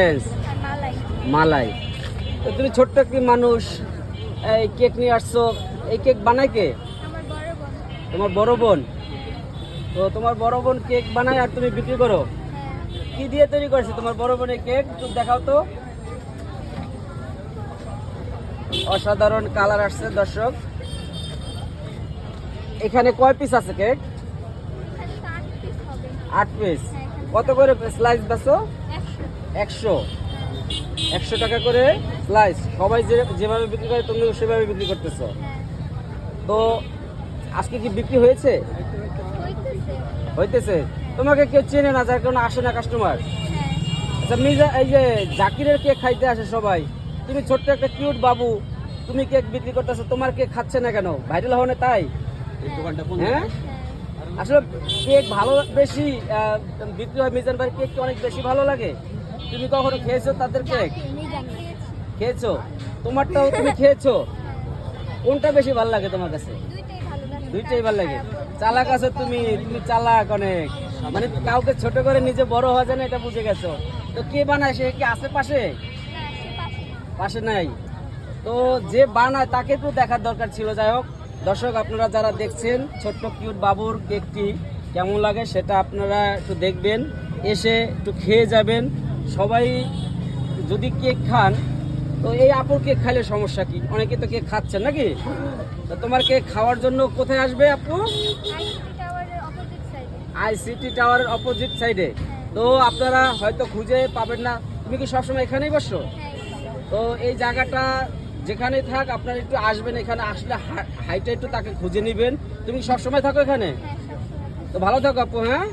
মালাই। মালাই। তো তুমি ছোট্ট একটি মানুষ, এই কেক নিয়ে আসছো, এই কেক বানায় কে? আমার বড় বোন। তোমার বড় বোন? তো তোমার বড় বোন কেক বানায় আর তুমি বিক্রি করো? হ্যাঁ। কি দিয়ে তৈরি করেছে তোমার বড় বোনের কেক? একটু দেখাও তো। অসাধারণ কালার আসছে দর্শক। এখানে কয় পিস আছে কেক? এখানে তো 8 পিস হবে। 8 পিস। হ্যাঁ, এখানে কত করে স্লাইস বেচো? 100। 100 টাকা করে স্লাইস। সবাই যেভাবে বিক্রি করে তুমি সেভাবে বিক্রি করতেছো। হ্যাঁ। তো আজকে কি বিক্রি হয়েছে? হইতেছে। হইতেছে। তোমাকে কেউ চেনে না, যার কারণে আসে না কাস্টমার। হ্যাঁ। আচ্ছা মির্জা, এই যে জাকিরের কেক খাইতে আসে সবাই, তুমি ছোট্ট একটা কিউট বাবু, তুমি কেক বিক্রি করতেছো, তোমার কেক খাচ্ছে না কেন? ভাইরাল হওয়া তাই? হ্যাঁ, হ্যাঁ। আসলে কেক ভালো বেশি বিক্রি হয়। মিজান ভাই কেক অনেক বেশি ভালো লাগে। তুমি কখনো খেয়েছো তাদের কেক? খেয়েছো? তোমারটাও তুমি খেয়েছো? কোনটা বেশি ভালো লাগে তোমার কাছে? দুইটাই ভালো লাগে। দুইটাই ভালো লাগে। চালাক আছো তুমি, তুমি চালাক অনেক। মানে কাউকে ছোট করে নিজে বড় হওয়া যায় না, এটা বুঝে গেছো। তো কে বানায়? সে কি আশেপাশে? পাশে নাই। তো যে বানায় তাকে একটু দেখার দরকার ছিল। যাই হোক দর্শক, আপনারা যারা দেখছেন ছোট্ট কিউট বাবুর কেকটি কেমন লাগে সেটা আপনারা একটু দেখবেন, এসে একটু খেয়ে যাবেন। সবাই যদি কেক খান, তো এই আপুর কেক খাইলে সমস্যা কি? অনেকে তো কেক খাচ্ছেন নাকি? তো তোমার কেক খাওয়ার জন্য কোথায় আসবে আপু? আইসিটি টাওয়ারের অপোজিট সাইডে। তো আপনারা হয়তো খুঁজে পাবেন না। তুমি কি সবসময় এখানেই বসো? তো এই জায়গাটা যেখানেই থাক আপনারা একটু আসবেন, এখানে আসলে হাইটা একটু তাকে খুঁজে নেবেন। তুমি কি সবসময় থাকো এখানে? তো ভালো থাকো আপু। হ্যাঁ।